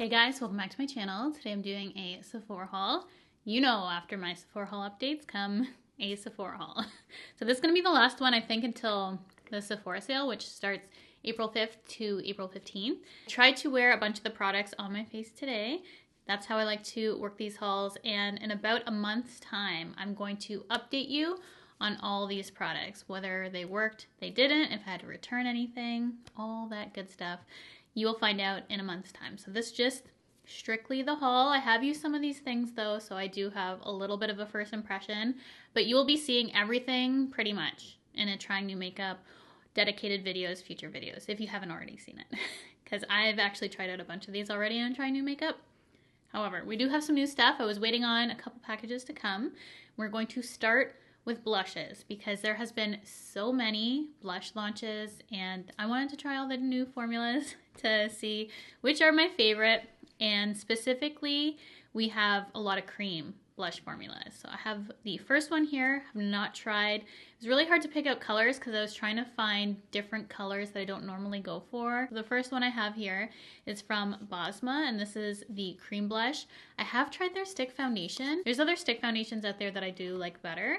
Hey guys, welcome back to my channel. Today I'm doing a Sephora haul. You know, after my Sephora haul updates come a Sephora haul. So this is going to be the last one, I think, until the Sephora sale, which starts April 5th to April 15th. I tried to wear a bunch of the products on my face today. That's how I like to work these hauls. And in about a month's time, I'm going to update you on all these products, whether they worked, they didn't, if I had to return anything, all that good stuff. You will find out in a month's time. So this is just strictly the haul. I have used some of these things though, so I do have a little bit of a first impression, but you will be seeing everything pretty much in a trying new makeup, dedicated videos, future videos, if you haven't already seen it. Because I've actually tried out a bunch of these already in trying new makeup. However, we do have some new stuff. I was waiting on a couple packages to come. We're going to start with blushes because there has been so many blush launches and I wanted to try all the new formulas to see which are my favorite, and specifically we have a lot of cream blush formulas. So I have the first one here, I've not tried. It was really hard to pick out colors because I was trying to find different colors that I don't normally go for. The first one I have here is from Bosma, and this is the cream blush. I have tried their stick foundation. There's other stick foundations out there that I do like better.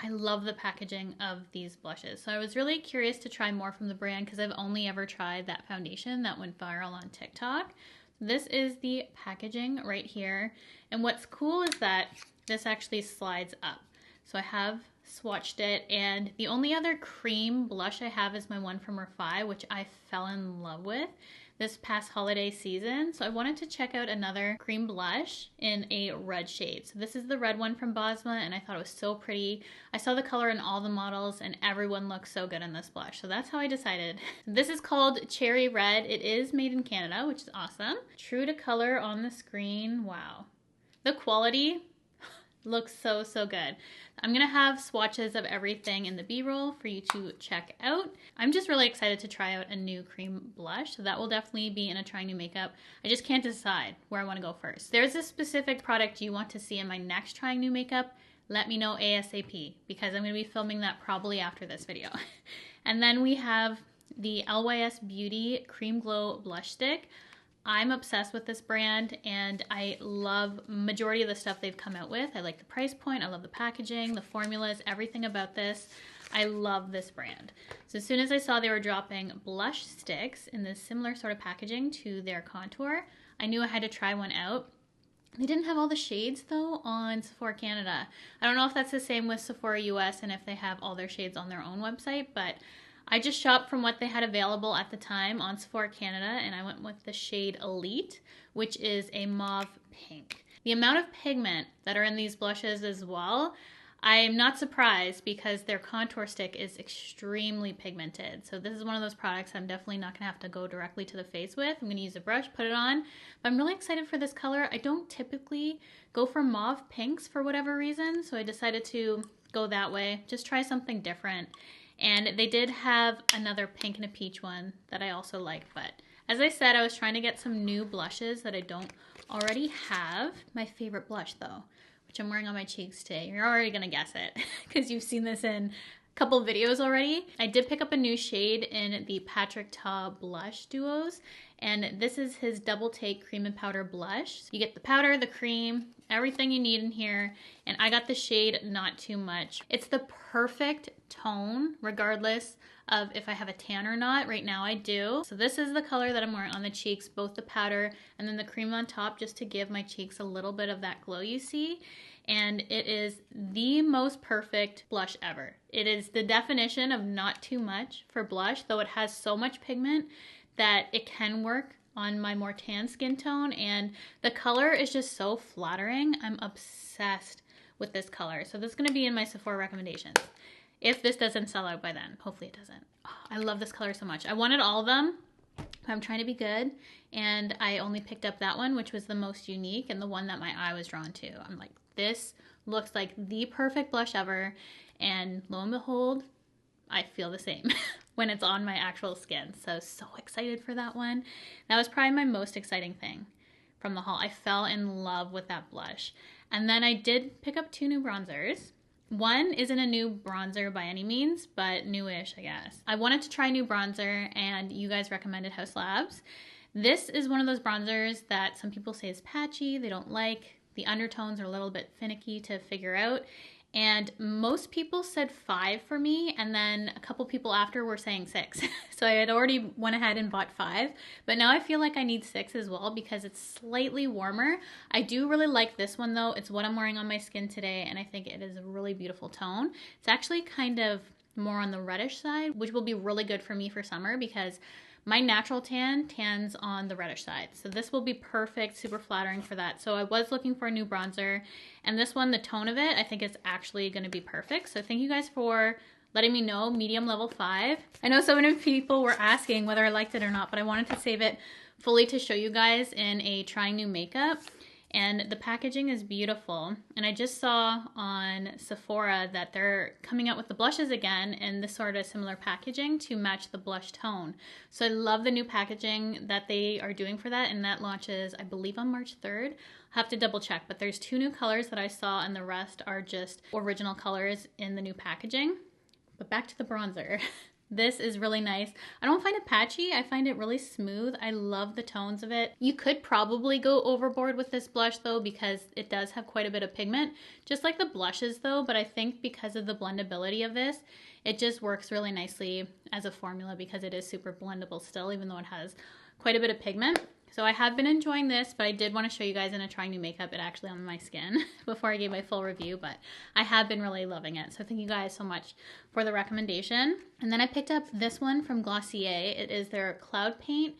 I love the packaging of these blushes. So I was really curious to try more from the brand because I've only ever tried that foundation that went viral on TikTok. This is the packaging right here. And what's cool is that this actually slides up. So I have swatched it, and the only other cream blush I have is my one from Refi, which I fell in love with this past holiday season. So I wanted to check out another cream blush in a red shade. So this is the red one from Bosma, and I thought it was so pretty. I saw the color in all the models and everyone looks so good in this blush. So that's how I decided. This is called Cherry Red. It is made in Canada, which is awesome. True to color on the screen. Wow. The quality looks so, so good. I'm gonna have swatches of everything in the B-roll for you to check out. I'm just really excited to try out a new cream blush, so that will definitely be in a trying new makeup. I just can't decide where I wanna go first. There's a specific product you want to see in my next trying new makeup, let me know ASAP, because I'm gonna be filming that probably after this video. And then we have the LYS Beauty Cream Glow Blush Stick. I'm obsessed with this brand and I love majority of the stuff they've come out with. I like the price point, I love the packaging, the formulas, everything about this. I love this brand. So as soon as I saw they were dropping blush sticks in this similar sort of packaging to their contour, I knew I had to try one out. They didn't have all the shades though on Sephora Canada. I don't know if that's the same with Sephora US and if they have all their shades on their own website, but I just shopped from what they had available at the time on Sephora Canada, and I went with the shade Elite, which is a mauve pink. The amount of pigment that are in these blushes as well, I am not surprised because their contour stick is extremely pigmented. So this is one of those products I'm definitely not gonna have to go directly to the face with. I'm gonna use a brush, put it on, but I'm really excited for this color. I don't typically go for mauve pinks for whatever reason, so I decided to go that way, just try something different. And they did have another pink and a peach one that I also like. But as I said, I was trying to get some new blushes that I don't already have. My favorite blush though, which I'm wearing on my cheeks today. You're already gonna guess it because you've seen this in a couple videos already. I did pick up a new shade in the Patrick Ta blush duos. And this is his Double Take Cream and Powder Blush. You get the powder, the cream, everything you need in here. And I got the shade Not Too Much. It's the perfect tone, regardless of if I have a tan or not. Right now I do. So this is the color that I'm wearing on the cheeks, both the powder and then the cream on top, just to give my cheeks a little bit of that glow you see. And it is the most perfect blush ever. It is the definition of not too much for blush, though it has so much pigment that it can work on my more tan skin tone, and the color is just so flattering. I'm obsessed with this color. So this is gonna be in my Sephora recommendations. If this doesn't sell out by then, hopefully it doesn't. Oh, I love this color so much. I wanted all of them, but I'm trying to be good, and I only picked up that one, which was the most unique and the one that my eye was drawn to. I'm like, this looks like the perfect blush ever, and lo and behold, I feel the same when it's on my actual skin. So excited for that one. That was probably my most exciting thing from the haul. I fell in love with that blush. And then I did pick up two new bronzers. One isn't a new bronzer by any means, but newish, I guess. I wanted to try new bronzer and you guys recommended House Labs. This is one of those bronzers that some people say is patchy, they don't like. The undertones are a little bit finicky to figure out. And most people said 5 for me, and then a couple people after were saying 6. So I had already went ahead and bought 5, but now I feel like I need 6 as well because it's slightly warmer. I do really like this one though. It's what I'm wearing on my skin today, and I think it is a really beautiful tone. It's actually kind of more on the reddish side, which will be really good for me for summer because my natural tans on the reddish side. So this will be perfect, super flattering for that. So I was looking for a new bronzer, and this one, the tone of it, I think is actually going to be perfect. So thank you guys for letting me know, medium level 5. I know so many people were asking whether I liked it or not, but I wanted to save it fully to show you guys in a trying new makeup. And the packaging is beautiful. And I just saw on Sephora that they're coming out with the blushes again in this sort of similar packaging to match the blush tone. So I love the new packaging that they are doing for that, and that launches, I believe, on March 3rd. I'll have to double check, but there's 2 new colors that I saw and the rest are just original colors in the new packaging. But back to the bronzer. This is really nice. I don't find it patchy. I find it really smooth. I love the tones of it. You could probably go overboard with this blush though because it does have quite a bit of pigment, just like the blushes though, but I think because of the blendability of this, it just works really nicely as a formula because it is super blendable still, even though it has quite a bit of pigment. So I have been enjoying this, but I did want to show you guys in a trying new makeup it actually on my skin before I gave my full review, but I have been really loving it. So thank you guys so much for the recommendation. And then I picked up this one from Glossier. It is their Cloud Paint,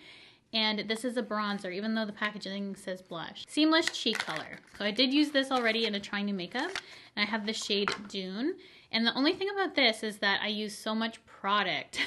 and this is a bronzer, even though the packaging says blush. Seamless cheek color. So I did use this already in a trying new makeup, and I have the shade Dune. And the only thing about this is that I use so much product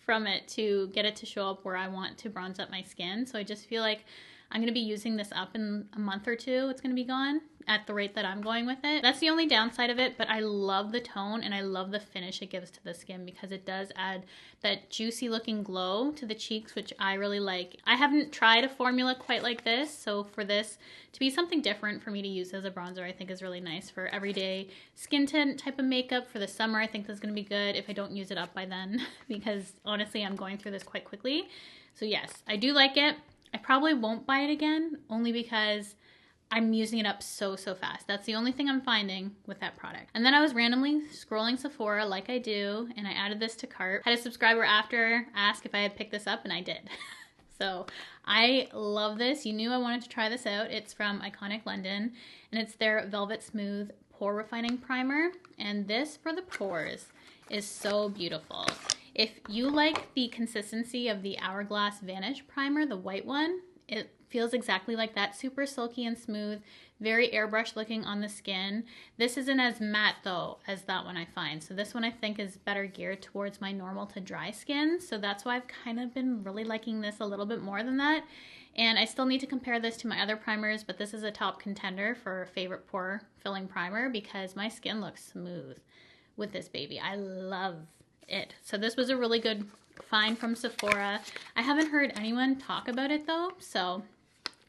from it to get it to show up where I want to bronze up my skin. So I just feel like I'm going to be using this up in a month or 2. It's going to be gone at the rate that I'm going with it. That's the only downside of it, but I love the tone and I love the finish it gives to the skin because it does add that juicy looking glow to the cheeks, which I really like. I haven't tried a formula quite like this, so for this to be something different for me to use as a bronzer, I think is really nice for everyday skin tint type of makeup. For the summer, I think this is going to be good if I don't use it up by then because honestly, I'm going through this quite quickly. So yes, I do like it. I probably won't buy it again only because I'm using it up so fast. That's the only thing I'm finding with that product. And then I was randomly scrolling Sephora like I do, and I added this to cart. Had a subscriber after ask if I had picked this up, and I did. So I love this. You knew I wanted to try this out. It's from Iconic London, and it's their Velvet Smooth Pore Refining Primer. And this for the pores is so beautiful. If you like the consistency of the Hourglass Vanish Primer, the white one, it feels exactly like that. Super silky and smooth, very airbrush looking on the skin. This isn't as matte though as that one I find. So this one I think is better geared towards my normal to dry skin. So that's why I've kind of been really liking this a little bit more than that. And I still need to compare this to my other primers, but this is a top contender for favorite pore filling primer because my skin looks smooth with this baby. I love it. So this was a really good find from Sephora. I haven't heard anyone talk about it though, so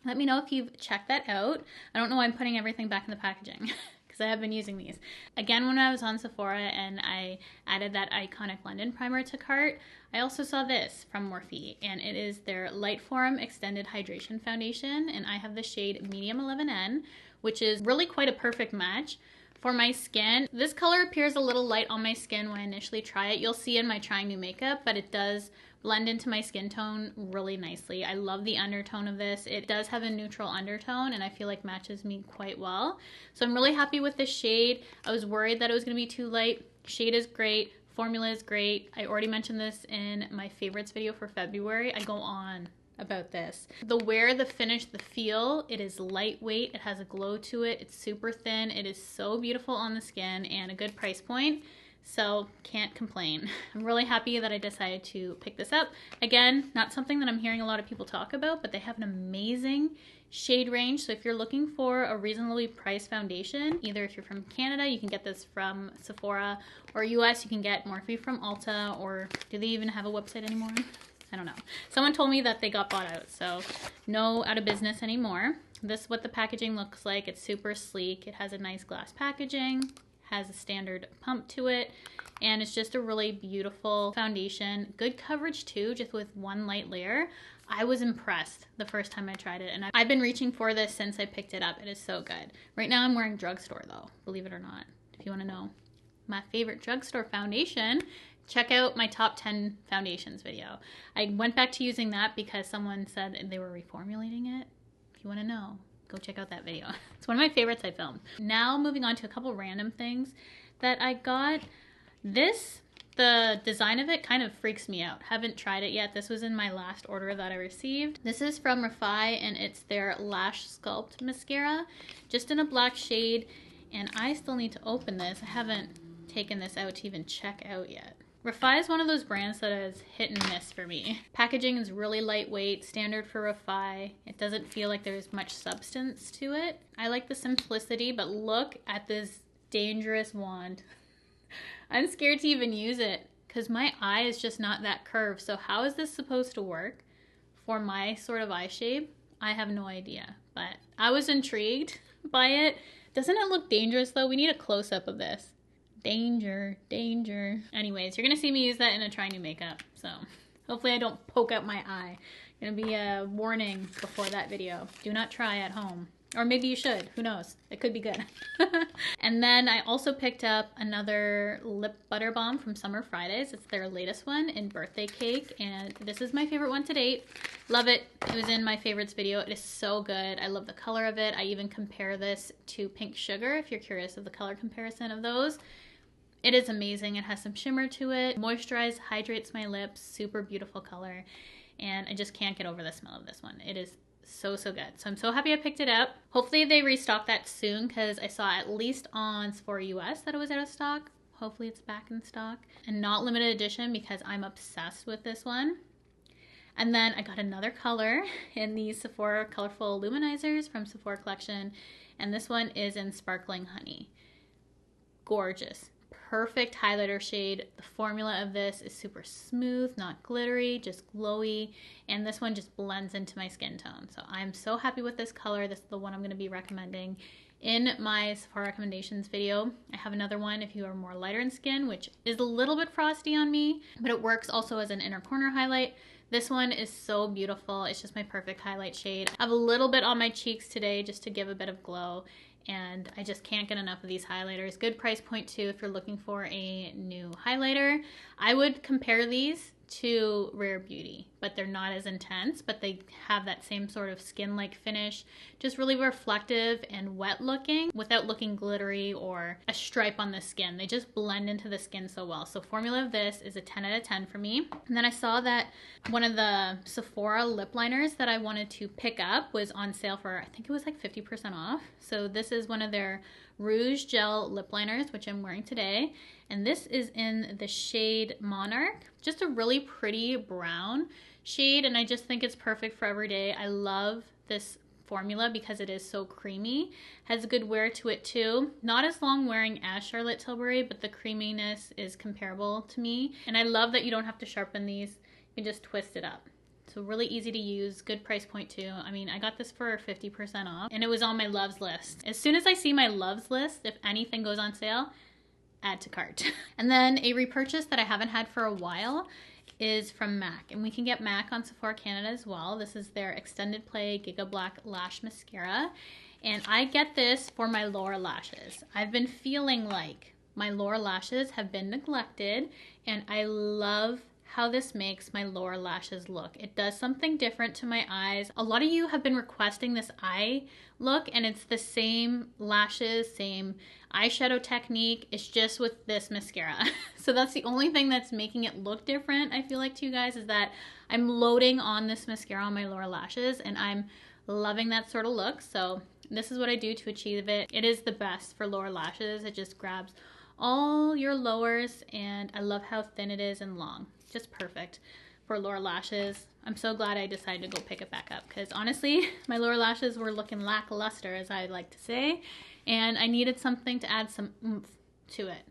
let me know if you've checked that out. I don't know why I'm putting everything back in the packaging because I have been using these. Again, when I was on Sephora and I added that Iconic London primer to cart, I also saw this from Morphe, and it is their Light Forum Extended Hydration Foundation, and I have the shade Medium 11N, which is really quite a perfect match for my skin. This color appears a little light on my skin when I initially try it. You'll see in my trying new makeup, but it does blend into my skin tone really nicely. I love the undertone of this. It does have a neutral undertone and I feel like matches me quite well. So I'm really happy with this shade. I was worried that it was gonna be too light. Shade is great, formula is great. I already mentioned this in my favorites video for February. I go on about this. The wear, the finish, the feel, it is lightweight, it has a glow to it, it's super thin, it is so beautiful on the skin and a good price point. So can't complain. I'm really happy that I decided to pick this up. Again, not something that I'm hearing a lot of people talk about, but they have an amazing shade range. So if you're looking for a reasonably priced foundation, either if you're from Canada, you can get this from Sephora, or US, you can get Morphe from Ulta, or do they even have a website anymore? I don't know. Someone told me that they got bought out, so no, out of business anymore. This is what the packaging looks like. It's super sleek. It has a nice glass packaging, has a standard pump to it, and it's just a really beautiful foundation. Good coverage too, just with one light layer. I was impressed the first time I tried it, and I've been reaching for this since I picked it up. It is so good. Right now I'm wearing drugstore though, believe it or not. If you want to know my favorite drugstore foundation, check out my top 10 foundations video. I went back to using that because someone said they were reformulating it. If you want to know, go check out that video. It's one of my favorites I filmed. Now moving on to a couple random things that I got. The design of it kind of freaks me out. Haven't tried it yet. This was in my last order that I received. This is from Repurchases, and it's their Lash Sculpt Mascara, just in a black shade. And I still need to open this. I haven't taken this out to even check out yet. Repurchases is one of those brands that is hit and miss for me. Packaging is really lightweight, standard for Repurchases. It doesn't feel like there's much substance to it. I like the simplicity, but look at this dangerous wand. I'm scared to even use it because my eye is just not that curved. So how is this supposed to work for my sort of eye shape? I have no idea, but I was intrigued by it. Doesn't it look dangerous though? We need a close-up of this. Danger, danger. Anyways, you're gonna see me use that in a try new makeup. So hopefully I don't poke out my eye. Gonna be a warning before that video. Do not try at home. Or maybe you should, who knows? It could be good. And then I also picked up another lip butter balm from Summer Fridays. It's their latest one in Birthday Cake, and this is my favorite one to date. Love it. It was in my favorites video. It is so good. I love the color of it. I even compare this to Pink Sugar if you're curious of the color comparison of those. It is amazing. It has some shimmer to it. Moisturizes, hydrates my lips. Super beautiful color. And I just can't get over the smell of this one. It is so good. So I'm so happy I picked it up. Hopefully they restock that soon because I saw at least on Sephora US that it was out of stock. Hopefully it's back in stock and not limited edition because I'm obsessed with this one. And then I got another color in these Sephora Colorful Luminizers from Sephora Collection, and this one is in Sparkling Honey. Gorgeous. Perfect highlighter shade. The formula of this is super smooth, not glittery, just glowy, and this one just blends into my skin tone. So I'm so happy with this color. This is the one I'm going to be recommending in my Sephora recommendations video. I have another one if you are more lighter in skin, which is a little bit frosty on me, but it works also as an inner corner highlight. This one is so beautiful. It's just my perfect highlight shade. I have a little bit on my cheeks today just to give a bit of glow, and I just can't get enough of these highlighters. Good price point too if you're looking for a new highlighter. I would compare these to Rare Beauty, but they're not as intense, but they have that same sort of skin-like finish, just really reflective and wet looking without looking glittery or a stripe on the skin. They just blend into the skin so well. So formula of this is a 10 out of 10 for me. And then I saw that one of the Sephora lip liners that I wanted to pick up was on sale for, I think it was like 50% off. So this is one of their Rouge Gel lip liners, which I'm wearing today. And this is in the shade Monarch, just a really pretty brown shade, and I just think it's perfect for every day. I love this formula because it is so creamy. Has good wear to it too. Not as long wearing as Charlotte Tilbury, but the creaminess is comparable to me. And I love that you don't have to sharpen these. You can just twist it up. So really easy to use, good price point too. I mean, I got this for 50% off, and it was on my loves list. As soon as I see my loves list, if anything goes on sale, add to cart. And then a repurchase that I haven't had for a while is from MAC, and we can get MAC on Sephora Canada as well. This is their Extended Play Giga Black Lash Mascara, and I get this for my lower lashes. I've been feeling like my lower lashes have been neglected, and I love how this makes my lower lashes look. It does something different to my eyes. A lot of you have been requesting this eye look, and it's the same lashes, same eyeshadow technique. It's just with this mascara. So that's the only thing that's making it look different, I feel like, to you guys, is that I'm loading on this mascara on my lower lashes, and I'm loving that sort of look. So this is what I do to achieve it. It is the best for lower lashes. It just grabs all your lowers, and I love how thin it is and long. Just perfect for lower lashes. I'm so glad I decided to go pick it back up because honestly, my lower lashes were looking lackluster, as I like to say, and I needed something to add some oomph to it.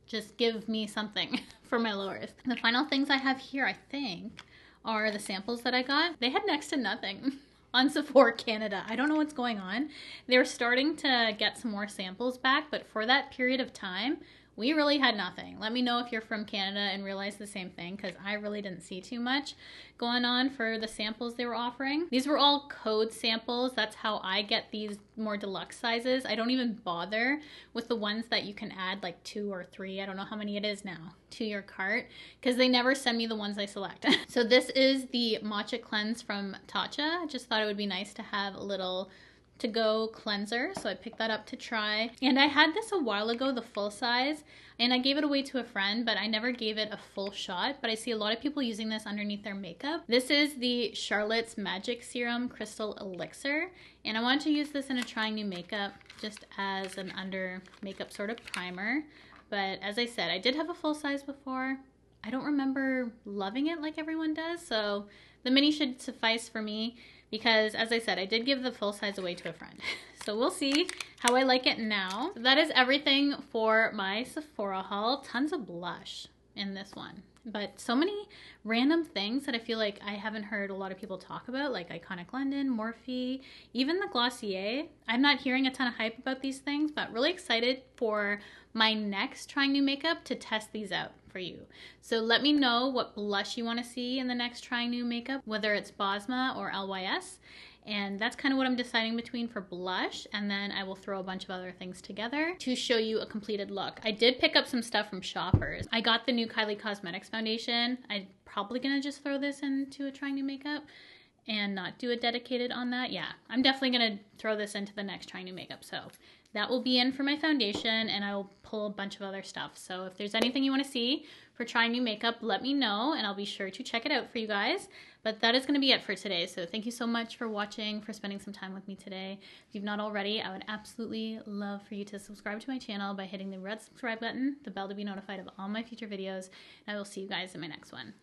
Just give me something for my lowers. And the final things I have here, I think, are the samples that I got. They had next to nothing on Sephora Canada. I don't know what's going on. They're starting to get some more samples back, but for that period of time we really had nothing. Let me know if you're from Canada and realize the same thing, because I really didn't see too much going on for the samples they were offering. These were all code samples. That's how I get these more deluxe sizes. I don't even bother with the ones that you can add like 2 or 3, I don't know how many it is now, to your cart, because they never send me the ones I select. So this is the Matcha Cleanse from Tatcha. I just thought it would be nice to have a little to-go cleanser, so I picked that up to try. And I had this a while ago, the full size, and I gave it away to a friend, but I never gave it a full shot. But I see a lot of people using this underneath their makeup. This is the Charlotte's Magic Serum Crystal Elixir, and I wanted to use this in a trying new makeup just as an under makeup sort of primer. But as I said, I did have a full size before. I don't remember loving it like everyone does, so the mini should suffice for me, because as I said, I did give the full size away to a friend. So we'll see how I like it now. So that is everything for my Sephora haul. Tons of blush in this one, but so many random things that I feel like I haven't heard a lot of people talk about, like Iconic London, Morphe, even the Glossier. I'm not hearing a ton of hype about these things, but really excited for my next trying new makeup to test these out for you. So let me know what blush you want to see in the next trying new makeup, whether it's Bosma or LYS. And that's kind of what I'm deciding between for blush, and then I will throw a bunch of other things together to show you a completed look. I did pick up some stuff from Shoppers. I got the new Kylie Cosmetics foundation. I'm probably gonna just throw this into a trying new makeup and not do a dedicated on that. Yeah, I'm definitely gonna throw this into the next trying new makeup. So that will be in for my foundation, and I will pull a bunch of other stuff. So if there's anything you want to see for trying new makeup, let me know, and I'll be sure to check it out for you guys. But that is going to be it for today. So thank you so much for watching, for spending some time with me today. If you've not already, I would absolutely love for you to subscribe to my channel by hitting the red subscribe button, the bell to be notified of all my future videos, and I will see you guys in my next one.